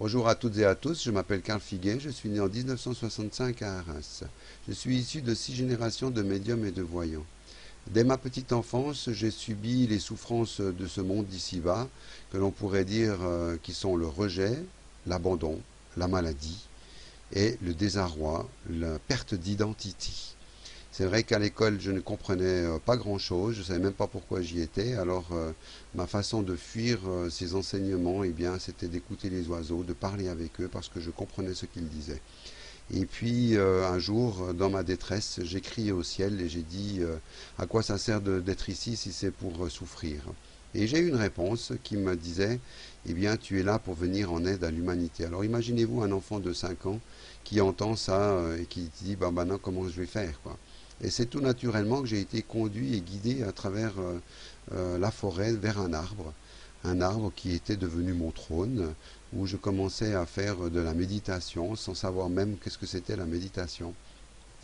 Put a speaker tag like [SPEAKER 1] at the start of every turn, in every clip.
[SPEAKER 1] Bonjour à toutes et à tous, je m'appelle Karl Figuet, je suis né en 1965 à Arras. Je suis issu de 6 générations de médiums et de voyants. Dès ma petite enfance, j'ai subi les souffrances de ce monde d'ici-bas, que l'on pourrait dire qui sont le rejet, l'abandon, la maladie et le désarroi, la perte d'identité. C'est vrai qu'à l'école, je ne comprenais pas grand-chose, je ne savais même pas pourquoi j'y étais. Alors, ma façon de fuir ces enseignements, eh bien, c'était d'écouter les oiseaux, de parler avec eux parce que je comprenais ce qu'ils disaient. Et puis, un jour, dans ma détresse, j'ai crié au ciel et j'ai dit à quoi ça sert d'être ici si c'est pour souffrir? Et j'ai eu une réponse qui me disait, eh bien, tu es là pour venir en aide à l'humanité. Alors, imaginez-vous un enfant de 5 ans qui entend ça et qui dit, bah, maintenant, comment je vais faire, quoi. Et c'est tout naturellement que j'ai été conduit et guidé à travers la forêt vers un arbre qui était devenu mon trône, où je commençais à faire de la méditation sans savoir même qu'est-ce que c'était la méditation.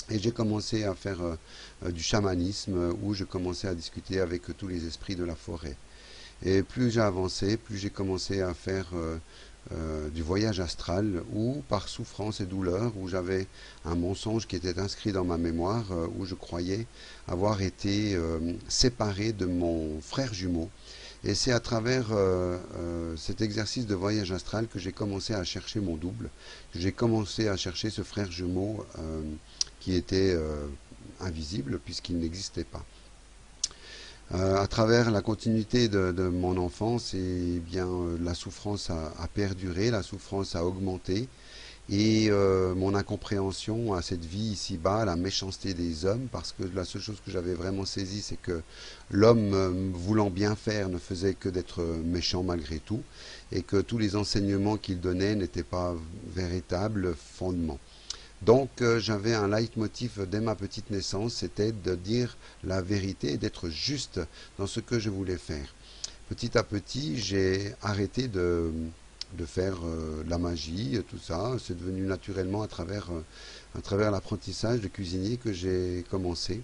[SPEAKER 1] Et j'ai commencé à faire du chamanisme, où je commençais à discuter avec tous les esprits de la forêt. Et plus j'ai avancé, plus j'ai commencé à faire du voyage astral où, par souffrance et douleur, où j'avais un mensonge qui était inscrit dans ma mémoire, où je croyais avoir été séparé de mon frère jumeau. Et c'est à travers cet exercice de voyage astral que j'ai commencé à chercher mon double, que j'ai commencé à chercher ce frère jumeau qui était invisible puisqu'il n'existait pas. À travers la continuité de mon enfance, eh bien, la souffrance a perduré, la souffrance a augmenté, et mon incompréhension à cette vie ici-bas, la méchanceté des hommes, parce que la seule chose que j'avais vraiment saisie, c'est que l'homme, voulant bien faire, ne faisait que d'être méchant malgré tout, et que tous les enseignements qu'il donnait n'étaient pas véritables fondements. Donc j'avais un leitmotiv dès ma petite naissance, c'était de dire la vérité et d'être juste dans ce que je voulais faire. Petit à petit, j'ai arrêté de faire la magie, tout ça. C'est devenu naturellement à travers l'apprentissage de cuisinier que j'ai commencé.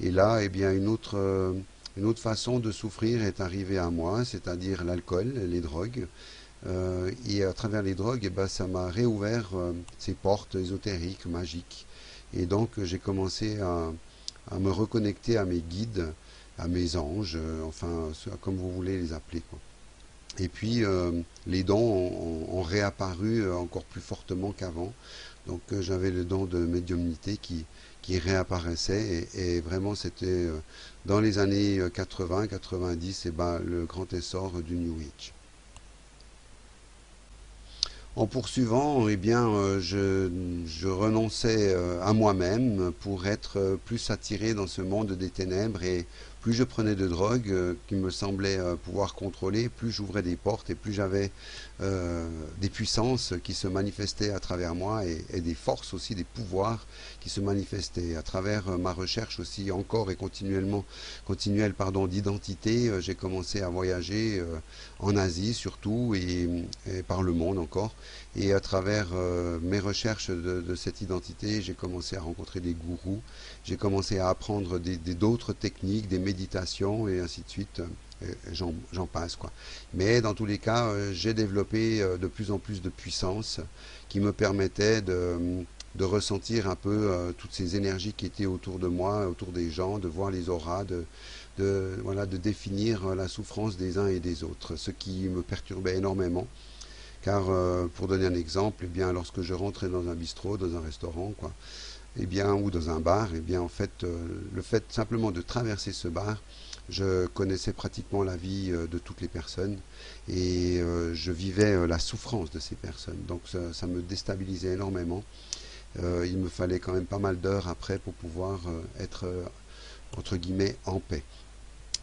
[SPEAKER 1] Et là, eh bien, une autre façon de souffrir est arrivée à moi, c'est-à-dire l'alcool, les drogues. Et à travers les drogues, eh ben, ça m'a réouvert ces portes ésotériques, magiques. Et donc j'ai commencé à me reconnecter à mes guides, à mes anges, enfin comme vous voulez les appeler, quoi. Et puis les dons ont réapparu encore plus fortement qu'avant. Donc j'avais le don de médiumnité qui réapparaissait et vraiment c'était dans les années 80-90 et ben, le grand essor du New Age. En poursuivant, eh bien, je renonçais à moi-même pour être plus attiré dans ce monde des ténèbres et plus je prenais de drogue qui me semblait pouvoir contrôler, plus j'ouvrais des portes et plus j'avais des puissances qui se manifestaient à travers moi et des forces aussi, des pouvoirs qui se manifestaient. À travers ma recherche aussi encore et continuelle pardon, d'identité, j'ai commencé à voyager en Asie surtout et par le monde encore. Et à travers mes recherches de cette identité, j'ai commencé à rencontrer des gourous, j'ai commencé à apprendre d'autres techniques, des méditations et ainsi de suite. J'en passe quoi. Mais dans tous les cas, j'ai développé de plus en plus de puissance qui me permettait de ressentir un peu toutes ces énergies qui étaient autour de moi, autour des gens, de voir les auras, voilà, de définir la souffrance des uns et des autres, ce qui me perturbait énormément. Car pour donner un exemple, eh bien, lorsque je rentrais dans un bistrot, dans un restaurant, quoi, eh bien, ou dans un bar, eh bien, en fait, le fait simplement de traverser ce bar, je connaissais pratiquement la vie de toutes les personnes et je vivais la souffrance de ces personnes. Donc ça me déstabilisait énormément. Il me fallait quand même pas mal d'heures après pour pouvoir être, entre guillemets, en paix.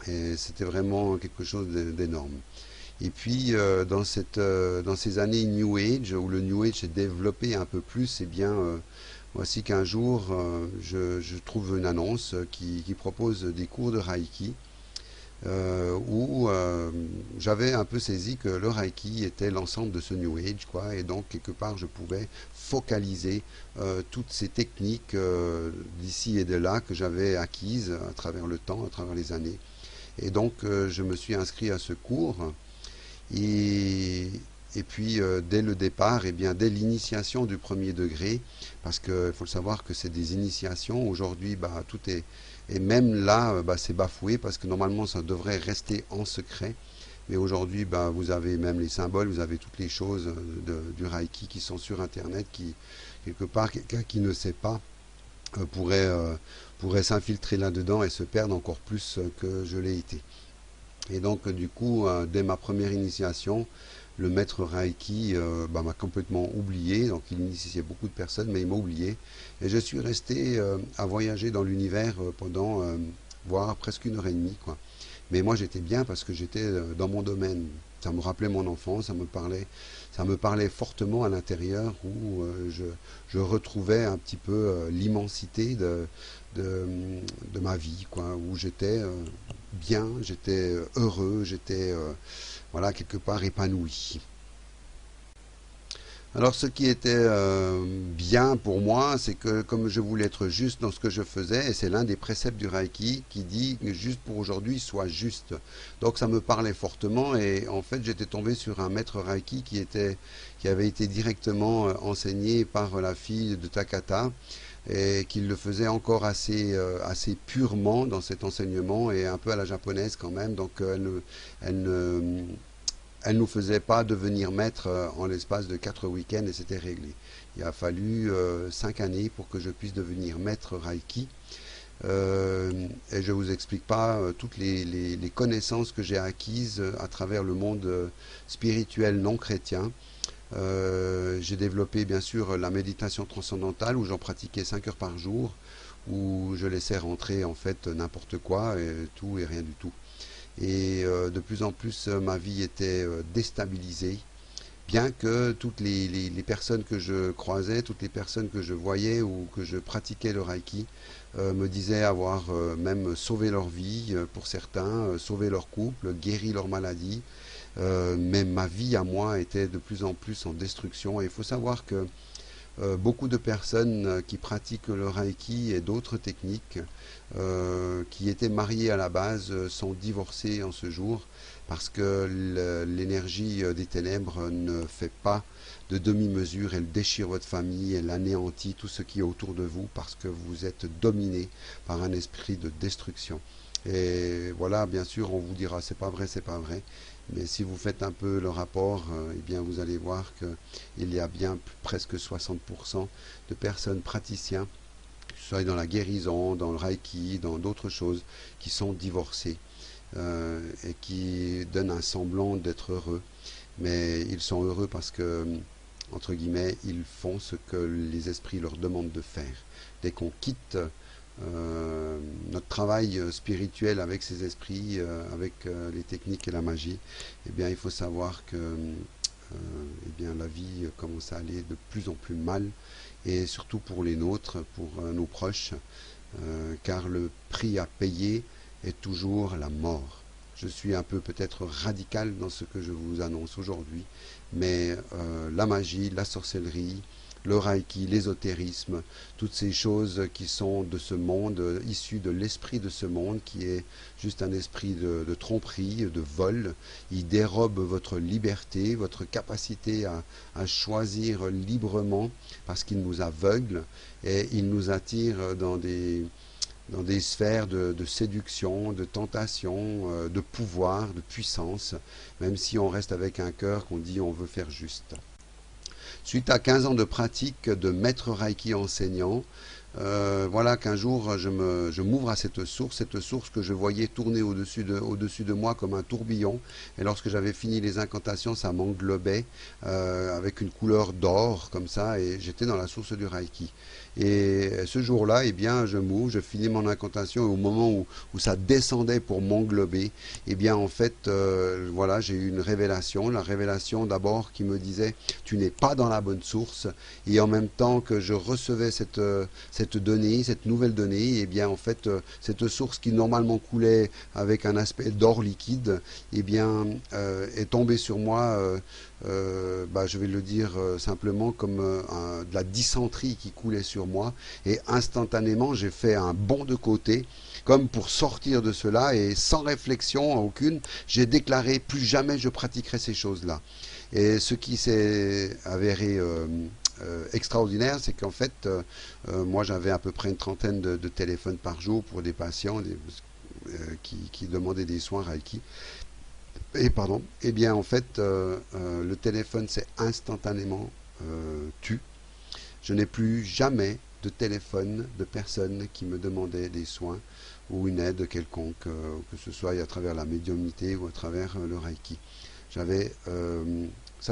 [SPEAKER 1] Et c'était vraiment quelque chose d'énorme. Et puis dans ces années New Age, où le New Age s'est développé un peu plus, eh bien voici qu'un jour je trouve une annonce qui propose des cours de Reiki, où j'avais un peu saisi que le Reiki était l'ensemble de ce New Age, quoi, et donc quelque part je pouvais focaliser toutes ces techniques d'ici et de là que j'avais acquises à travers le temps, à travers les années. Et donc je me suis inscrit à ce cours. Et et puis dès le départ, et bien dès l'initiation du premier degré, parce qu'il faut le savoir que c'est des initiations, aujourd'hui tout est, et même là c'est bafoué, parce que normalement ça devrait rester en secret, mais aujourd'hui vous avez même les symboles, vous avez toutes les choses du Reiki qui sont sur internet, qui quelque part quelqu'un qui ne sait pas pourrait s'infiltrer là-dedans et se perdre encore plus que je l'ai été. Et donc du coup, dès ma première initiation, le maître Reiki m'a complètement oublié. Donc il initiait beaucoup de personnes, mais il m'a oublié. Et je suis resté à voyager dans l'univers pendant voire presque 1 heure et demie, quoi. Mais moi j'étais bien parce que j'étais dans mon domaine. Ça me rappelait mon enfance, ça me parlait fortement à l'intérieur, où je retrouvais un petit peu l'immensité de ma vie, quoi, où j'étais bien, j'étais heureux, j'étais voilà, quelque part épanoui. Alors ce qui était bien pour moi, c'est que comme je voulais être juste dans ce que je faisais, et c'est l'un des préceptes du Reiki qui dit que juste pour aujourd'hui, sois juste. Donc ça me parlait fortement, et en fait j'étais tombé sur un maître Reiki qui avait été directement enseigné par la fille de Takata, et qui le faisait encore assez purement dans cet enseignement, et un peu à la japonaise quand même. Donc elle ne, elle nous faisait pas devenir maître en l'espace de 4 week-ends, et c'était réglé. Il a fallu 5 années pour que je puisse devenir maître Reiki. Et je ne vous explique pas toutes les connaissances que j'ai acquises à travers le monde spirituel non chrétien. J'ai développé bien sûr la méditation transcendantale, où j'en pratiquais 5 heures par jour, où je laissais rentrer en fait n'importe quoi, et tout et rien du tout. Et de plus en plus ma vie était déstabilisée, bien que toutes les personnes que je croisais, toutes les personnes que je voyais ou que je pratiquais le Reiki me disaient avoir même sauvé leur vie pour certains, sauvé leur couple, guéri leur maladie. Mais ma vie à moi était de plus en plus en destruction. Et il faut savoir que beaucoup de personnes qui pratiquent le Reiki et d'autres techniques, qui étaient mariées à la base, sont divorcées en ce jour, parce que l'énergie des ténèbres ne fait pas de demi-mesure. Elle déchire votre famille, elle anéantit tout ce qui est autour de vous, parce que vous êtes dominé par un esprit de destruction. Et voilà, bien sûr, on vous dira c'est pas vrai, c'est pas vrai. Mais si vous faites un peu le rapport, eh bien vous allez voir qu'il y a bien presque 60% de personnes praticiens, que ce soit dans la guérison, dans le Reiki, dans d'autres choses, qui sont divorcés et qui donnent un semblant d'être heureux. Mais ils sont heureux parce que, entre guillemets, ils font ce que les esprits leur demandent de faire. Dès qu'on quitte notre travail spirituel avec ces esprits, avec les techniques et la magie, eh bien il faut savoir que eh bien, la vie commence à aller de plus en plus mal, et surtout pour les nôtres, pour nos proches, car le prix à payer est toujours la mort. Je suis un peu peut-être radical dans ce que je vous annonce aujourd'hui, mais la magie, la sorcellerie, le Reiki, l'ésotérisme, toutes ces choses qui sont de ce monde, issues de l'esprit de ce monde, qui est juste un esprit de tromperie, de vol. Il dérobe votre liberté, votre capacité à choisir librement, parce qu'il nous aveugle, et il nous attire dans des sphères de séduction, de tentation, de pouvoir, de puissance, même si on reste avec un cœur qu'on dit on veut faire juste. Suite à 15 ans de pratique de maître Reiki enseignant, voilà qu'un jour je m'ouvre à cette source que je voyais tourner au-dessus de moi comme un tourbillon. Et lorsque j'avais fini les incantations, ça m'englobait avec une couleur d'or comme ça, et j'étais dans la source du Reiki. Et ce jour-là, eh bien, je m'ouvre, je finis mon incantation, et au moment où ça descendait pour m'englober, eh bien, en fait, voilà, j'ai eu une révélation. La révélation d'abord qui me disait, tu n'es pas dans la bonne source. Et en même temps que je recevais cette cette donnée, cette nouvelle donnée, et bien en fait cette source qui normalement coulait avec un aspect d'or liquide, et bien est tombée sur moi, je vais le dire simplement comme de la dysenterie qui coulait sur moi, et instantanément j'ai fait un bond de côté comme pour sortir de cela, et sans réflexion aucune, j'ai déclaré plus jamais je pratiquerai ces choses-là. Et ce qui s'est avéré extraordinaire, c'est qu'en fait, moi j'avais à peu près une trentaine de téléphones par jour pour des patients qui demandaient des soins Reiki. Et pardon, et bien en fait, le téléphone s'est instantanément tu. Je n'ai plus jamais de téléphone de personnes qui me demandaient des soins ou une aide quelconque, que ce soit à travers la médiumnité ou à travers le Reiki. Ça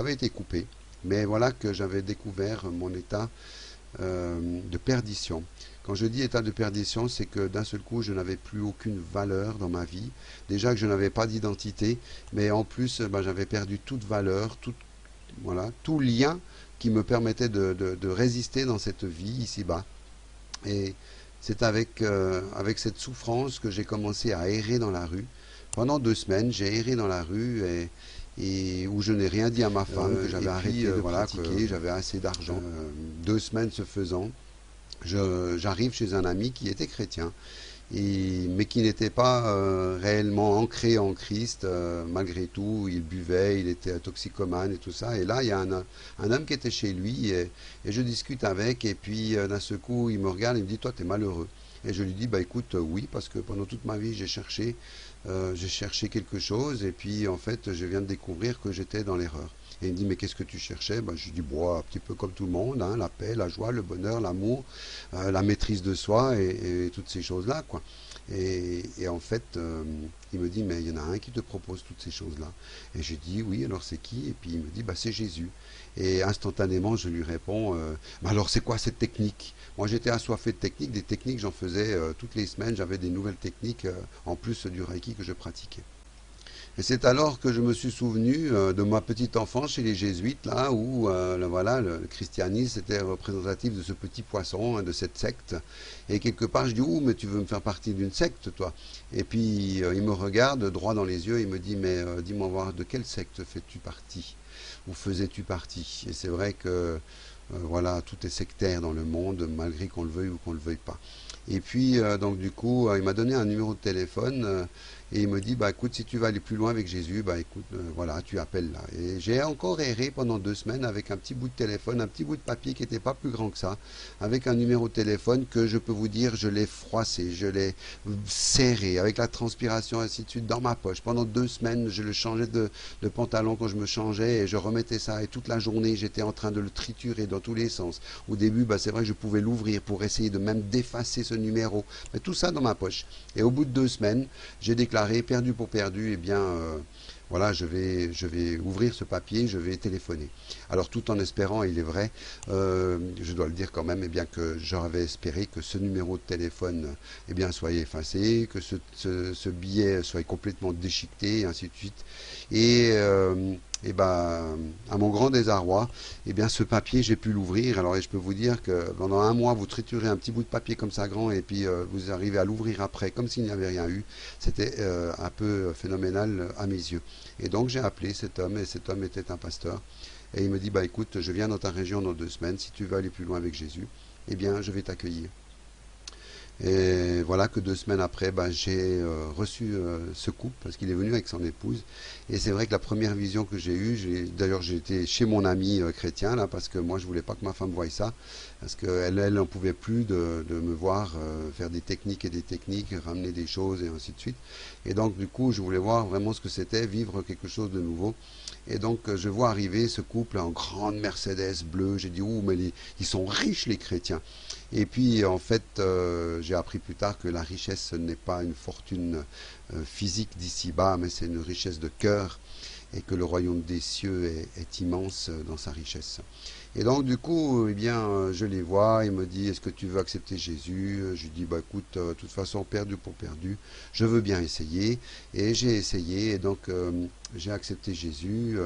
[SPEAKER 1] avait été coupé, mais voilà que j'avais découvert mon état de perdition. Quand je dis état de perdition, c'est que d'un seul coup, je n'avais plus aucune valeur dans ma vie. Déjà que je n'avais pas d'identité, mais en plus, j'avais perdu toute valeur, tout lien qui me permettait de résister dans cette vie ici-bas. Et c'est avec cette souffrance que j'ai commencé à errer dans la rue. Pendant 2 semaines, j'ai erré dans la rue et où je n'ai rien dit à ma femme, que j'avais arrêté de pratiquer, j'avais assez d'argent. 2 semaines se faisant, j'arrive chez un ami qui était chrétien, mais qui n'était pas réellement ancré en Christ, malgré tout. Il buvait, il était toxicomane et tout ça. Et là, il y a un homme qui était chez lui, et je discute avec, et puis d'un seul coup, il me regarde, il me dit, toi, tu es malheureux. Et je lui dis, écoute, oui, parce que pendant toute ma vie, j'ai cherché quelque chose, et puis en fait, je viens de découvrir que j'étais dans l'erreur. Et il me dit, mais qu'est-ce que tu cherchais? Je lui dis, un petit peu comme tout le monde, hein, la paix, la joie, le bonheur, l'amour, la maîtrise de soi, et toutes ces choses-là, quoi. Et en fait, il me dit, mais il y en a un qui te propose toutes ces choses-là. Et j'ai dit, oui, alors c'est qui? Et puis il me dit, c'est Jésus. Et instantanément, je lui réponds, alors c'est quoi cette technique? Moi, j'étais assoiffé de techniques. Des techniques, j'en faisais toutes les semaines. J'avais des nouvelles techniques, en plus du Reiki que je pratiquais. Et c'est alors que je me suis souvenu de ma petite enfance chez les jésuites, là où voilà, le christianisme était représentatif de ce petit poisson, hein, de cette secte. Et quelque part, je dis, mais tu veux me faire partie d'une secte, toi? Et puis, il me regarde droit dans les yeux, il me dit, mais dis-moi voir, de quelle secte fais-tu partie? Ou faisais-tu partie? Et c'est vrai que, voilà, tout est sectaire dans le monde, malgré qu'on le veuille ou qu'on ne le veuille pas. Et puis, donc du coup, il m'a donné un numéro de téléphone, et il me dit, écoute, si tu vas aller plus loin avec Jésus, écoute, voilà, tu appelles là. Et j'ai encore erré pendant 2 semaines avec un petit bout de téléphone, un petit bout de papier qui n'était pas plus grand que ça, avec un numéro de téléphone que je peux vous dire, je l'ai froissé, je l'ai serré, avec la transpiration, ainsi de suite, dans ma poche. Pendant 2 semaines, je le changeais de pantalon quand je me changeais, et je remettais ça, et toute la journée, j'étais en train de le triturer dans tous les sens. Au début, c'est vrai que je pouvais l'ouvrir pour essayer de même d'effacer ce numéro, mais tout ça dans ma poche. Et au bout de 2 semaines, j'ai déclaré, perdu pour perdu, eh bien, voilà, je vais ouvrir ce papier, je vais téléphoner. Alors, tout en espérant, il est vrai, je dois le dire quand même, eh bien, que j'avais espéré que ce numéro de téléphone, eh bien, soit effacé, que ce billet soit complètement déchiqueté, et ainsi de suite. Et à mon grand désarroi, eh bien, ce papier, j'ai pu l'ouvrir. Alors, et je peux vous dire que pendant 1 mois, vous triturez un petit bout de papier comme ça grand, et puis vous arrivez à l'ouvrir après, comme s'il n'y avait rien eu. C'était un peu phénoménal à mes yeux. Et donc, j'ai appelé cet homme, et cet homme était un pasteur. Et il me dit, écoute, je viens dans ta région dans 2 semaines. Si tu veux aller plus loin avec Jésus, eh bien, je vais t'accueillir. Et voilà que 2 semaines après, j'ai reçu ce couple, parce qu'il est venu avec son épouse. Et c'est vrai que la première vision que j'ai eue, d'ailleurs j'ai été chez mon ami chrétien, là, parce que moi je voulais pas que ma femme voie ça, parce qu'elle n'en pouvait plus de me voir faire des techniques et des techniques, ramener des choses et ainsi de suite. Et donc du coup, je voulais voir vraiment ce que c'était, vivre quelque chose de nouveau. Et donc je vois arriver ce couple en grande Mercedes bleue. J'ai dit, mais ils sont riches les chrétiens. Et puis en fait, j'ai appris plus tard que la richesse, ce n'est pas une fortune physique d'ici-bas, mais c'est une richesse de cœur, et que le royaume des cieux est immense dans sa richesse. Et donc du coup, eh bien, je les vois, il me dit, est-ce que tu veux accepter Jésus? Je lui dis, écoute, de toute façon, perdu pour perdu, je veux bien essayer. Et j'ai essayé, et donc j'ai accepté Jésus.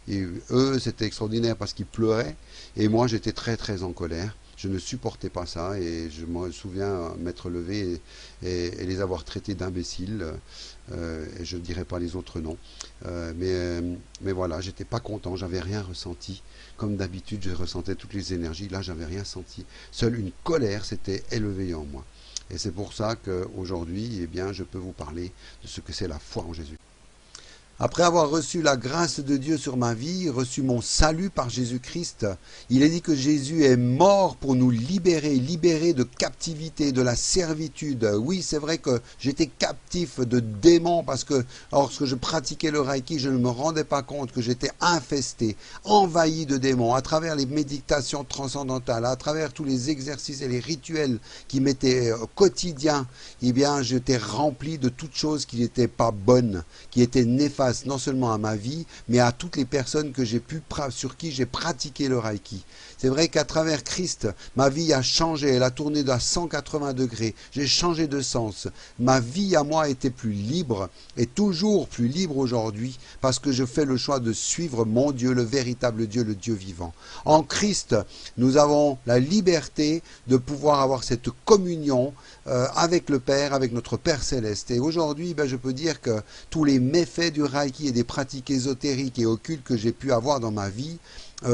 [SPEAKER 1] Et eux, c'était extraordinaire parce qu'ils pleuraient, et moi, j'étais très très en colère. Je ne supportais pas ça et je me souviens m'être levé et les avoir traités d'imbéciles. Et je ne dirai pas les autres noms. Mais voilà, j'étais pas content, j'avais rien ressenti. Comme d'habitude, je ressentais toutes les énergies. Là, j'avais rien senti. Seule une colère s'était élevée en moi. Et c'est pour ça qu'aujourd'hui, eh bien, je peux vous parler de ce que c'est la foi en Jésus. Après avoir reçu la grâce de Dieu sur ma vie, reçu mon salut par Jésus-Christ, il est dit que Jésus est mort pour nous libérer de captivité, de la servitude. Oui, c'est vrai que j'étais captif de démons parce que lorsque je pratiquais le Reiki, je ne me rendais pas compte que j'étais infesté, envahi de démons à travers les méditations transcendantales, à travers tous les exercices et les rituels qui m'étaient quotidiens. Eh bien, j'étais rempli de toutes choses qui n'étaient pas bonnes, qui étaient néfastes, non seulement à ma vie, mais à toutes les personnes que sur qui j'ai pratiqué le Reiki. C'est vrai qu'à travers Christ, ma vie a changé, elle a tourné à 180 degrés, j'ai changé de sens. Ma vie à moi était plus libre, et toujours plus libre aujourd'hui, parce que je fais le choix de suivre mon Dieu, le véritable Dieu, le Dieu vivant. En Christ, nous avons la liberté de pouvoir avoir cette communion avec le Père, avec notre Père Céleste. Et aujourd'hui, je peux dire que tous les méfaits du Reiki et des pratiques ésotériques et occultes que j'ai pu avoir dans ma vie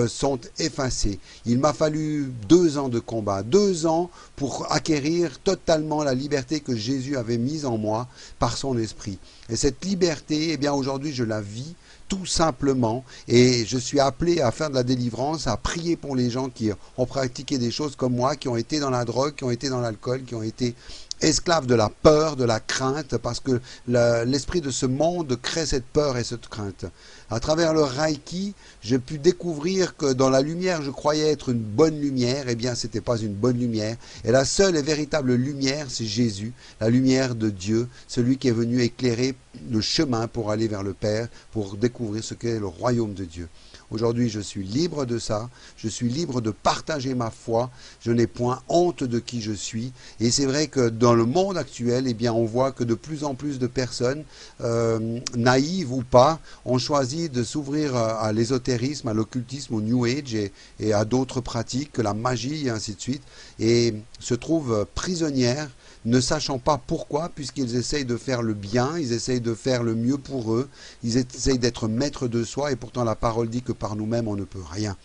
[SPEAKER 1] sont effacés. Il m'a fallu 2 ans de combat, 2 ans pour acquérir totalement la liberté que Jésus avait mise en moi par son esprit. Et cette liberté, eh bien aujourd'hui je la vis tout simplement, et je suis appelé à faire de la délivrance, à prier pour les gens qui ont pratiqué des choses comme moi, qui ont été dans la drogue, qui ont été dans l'alcool, qui ont été esclaves de la peur, de la crainte, parce que l'esprit de ce monde crée cette peur et cette crainte. À travers le Reiki, j'ai pu découvrir que dans la lumière, je croyais être une bonne lumière, eh bien, c'était pas une bonne lumière. Et la seule et véritable lumière, c'est Jésus, la lumière de Dieu, celui qui est venu éclairer le chemin pour aller vers le Père, pour découvrir ce qu'est le royaume de Dieu. Aujourd'hui, je suis libre de ça, je suis libre de partager ma foi, je n'ai point honte de qui je suis. Et c'est vrai que dans le monde actuel, eh bien, on voit que de plus en plus de personnes, naïves ou pas, ont choisi de s'ouvrir à l'ésotérisme, à l'occultisme, au New Age et à d'autres pratiques, que la magie et ainsi de suite, et se trouvent prisonnières, ne sachant pas pourquoi, puisqu'ils essayent de faire le bien, ils essayent de faire le mieux pour eux, ils essayent d'être maîtres de soi, et pourtant la parole dit que par nous-mêmes on ne peut rien.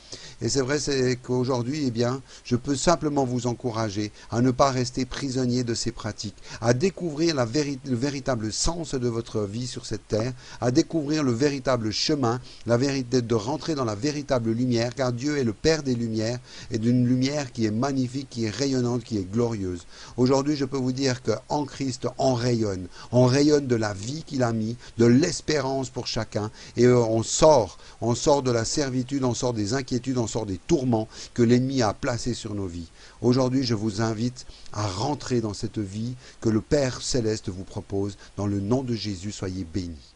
[SPEAKER 1] Et c'est vrai qu'aujourd'hui, eh bien, je peux simplement vous encourager à ne pas rester prisonnier de ces pratiques, à découvrir le véritable sens de votre vie sur cette terre, à découvrir le véritable chemin, de rentrer dans la véritable lumière, car Dieu est le Père des lumières, et d'une lumière qui est magnifique, qui est rayonnante, qui est glorieuse. Aujourd'hui, je peux vous dire qu'en Christ, on rayonne de la vie qu'il a mis, de l'espérance pour chacun, et on sort de la servitude, on sort des inquiétudes, on sort des tourments que l'ennemi a placés sur nos vies. Aujourd'hui, je vous invite à rentrer dans cette vie que le Père Céleste vous propose. Dans le nom de Jésus, soyez bénis.